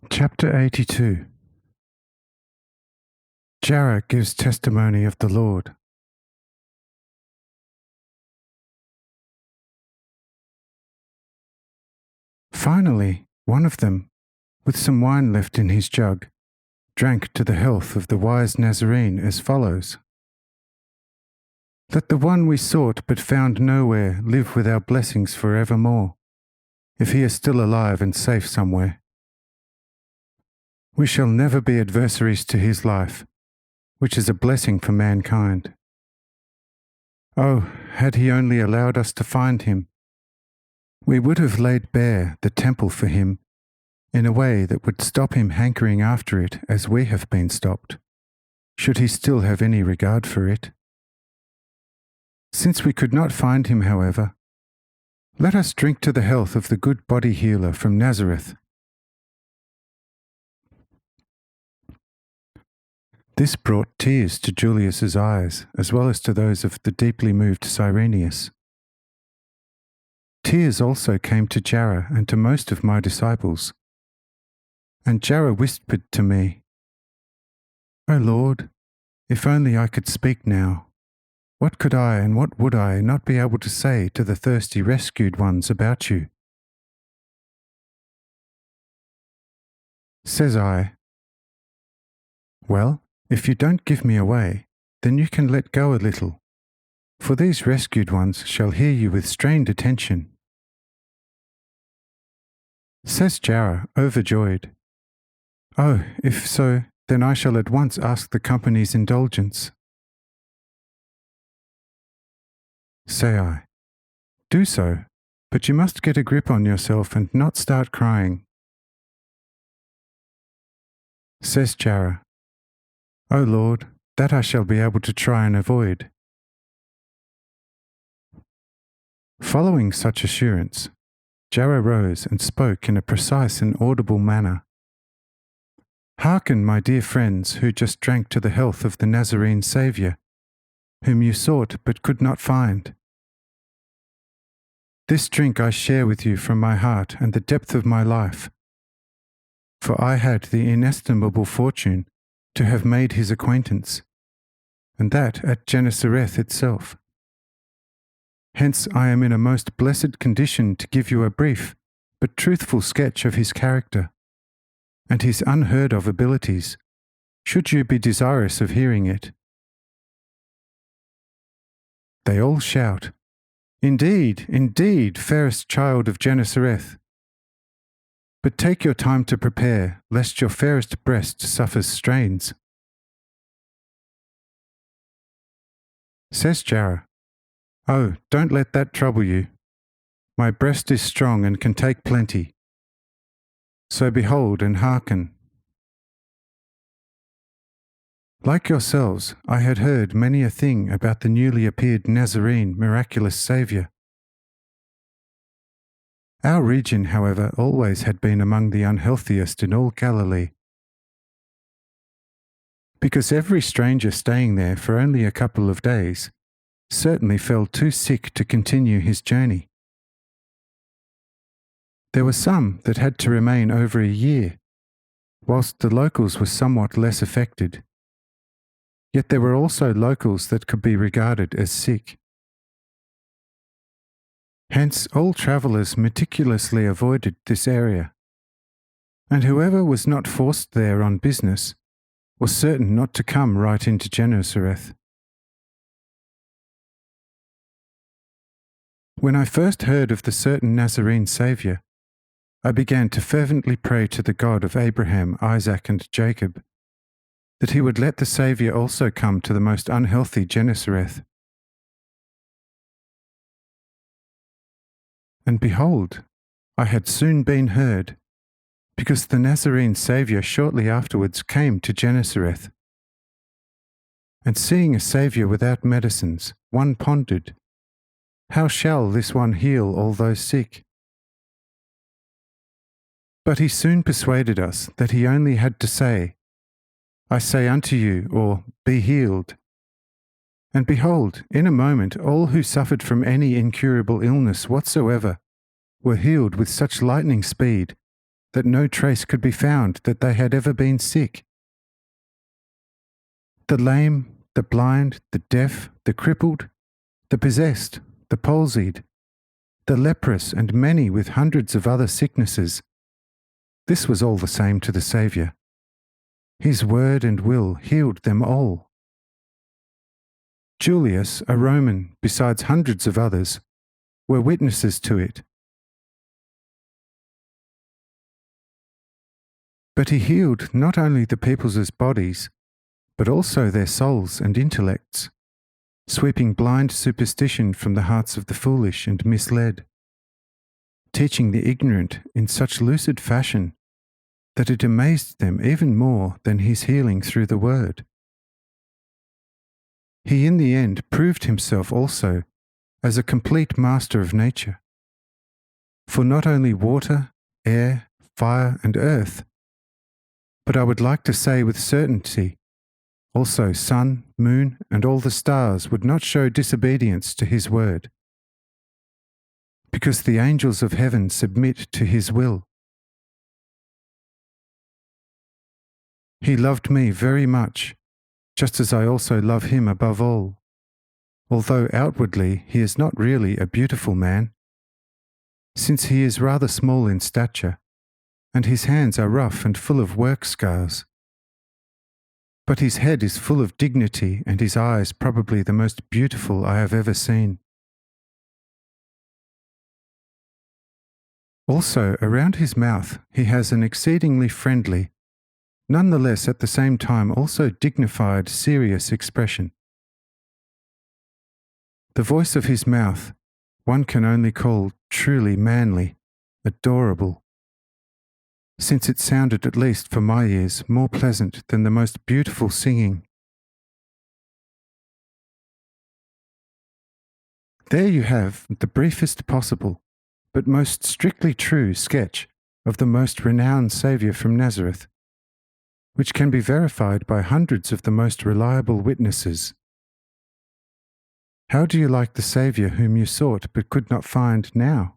Chapter 82. Jakob gives testimony of the Lord. Finally, one of them, with some wine left in his jug, drank to the health of the wise Nazarene as follows: "Let the one we sought but found nowhere live with our blessings for evermore, if he is still alive and safe somewhere. We shall never be adversaries to his life, which is a blessing for mankind. Oh, had he only allowed us to find him, we would have laid bare the temple for him in a way that would stop him hankering after it as we have been stopped, should he still have any regard for it. Since we could not find him, however, let us drink to the health of the good body healer from Nazareth." This brought tears to Julius's eyes, as well as to those of the deeply moved Cyrenius. Tears also came to Jakob and to most of my disciples. And Jakob whispered to me, "O Lord, if only I could speak now, what could I and what would I not be able to say to the thirsty rescued ones about you?" Says I, "Well, if you don't give me away, then you can let go a little, for these rescued ones shall hear you with strained attention." Says Jakob, overjoyed, "Oh, if so, then I shall at once ask the company's indulgence." Say I, "Do so, but you must get a grip on yourself and not start crying." Says Jakob, "O Lord, that I shall be able to try and avoid." Following such assurance, Jakob rose and spoke in a precise and audible manner. "Hearken, my dear friends who just drank to the health of the Nazarene Saviour, whom you sought but could not find. This drink I share with you from my heart and the depth of my life, for I had the inestimable fortune to have made his acquaintance, and that at Gennesareth itself. Hence I am in a most blessed condition to give you a brief but truthful sketch of his character, and his unheard of abilities, should you be desirous of hearing it." They all shout, "Indeed, indeed, fairest child of Gennesareth. But take your time to prepare, lest your fairest breast suffers strains." Says Jakob, "Oh, don't let that trouble you. My breast is strong and can take plenty. So behold and hearken. Like yourselves, I had heard many a thing about the newly appeared Nazarene miraculous Saviour. Our region, however, always had been among the unhealthiest in all Galilee, because every stranger staying there for only a couple of days certainly fell too sick to continue his journey. There were some that had to remain over a year, whilst the locals were somewhat less affected. Yet there were also locals that could be regarded as sick. Hence all travellers meticulously avoided this area, and whoever was not forced there on business was certain not to come right into Gennesareth. When I first heard of the certain Nazarene Saviour, I began to fervently pray to the God of Abraham, Isaac, and Jacob, that he would let the Saviour also come to the most unhealthy Gennesareth. And behold, I had soon been heard, because the Nazarene Saviour shortly afterwards came to Gennesareth. And seeing a Saviour without medicines, one pondered, how shall this one heal all those sick? But he soon persuaded us that he only had to say, I say unto you, or be healed. And behold, in a moment all who suffered from any incurable illness whatsoever were healed with such lightning speed that no trace could be found that they had ever been sick. The lame, the blind, the deaf, the crippled, the possessed, the palsied, the leprous, and many with hundreds of other sicknesses. This was all the same to the Saviour. His word and will healed them all. Julius, a Roman, besides hundreds of others, were witnesses to it. But he healed not only the people's bodies, but also their souls and intellects, sweeping blind superstition from the hearts of the foolish and misled, teaching the ignorant in such lucid fashion that it amazed them even more than his healing through the word. He in the end proved himself also as a complete master of nature. For not only water, air, fire, and earth, but I would like to say with certainty, also sun, moon, and all the stars would not show disobedience to his word, because the angels of heaven submit to his will. He loved me very much, just as I also love him above all, although outwardly he is not really a beautiful man, since he is rather small in stature, and his hands are rough and full of work scars. But his head is full of dignity, and his eyes probably the most beautiful I have ever seen. Also, around his mouth he has an exceedingly friendly, nonetheless at the same time also dignified, serious expression. The voice of his mouth one can only call truly manly, adorable, since it sounded, at least for my ears, more pleasant than the most beautiful singing. There you have the briefest possible, but most strictly true sketch of the most renowned Saviour from Nazareth, which can be verified by hundreds of the most reliable witnesses. How do you like the Saviour whom you sought but could not find now?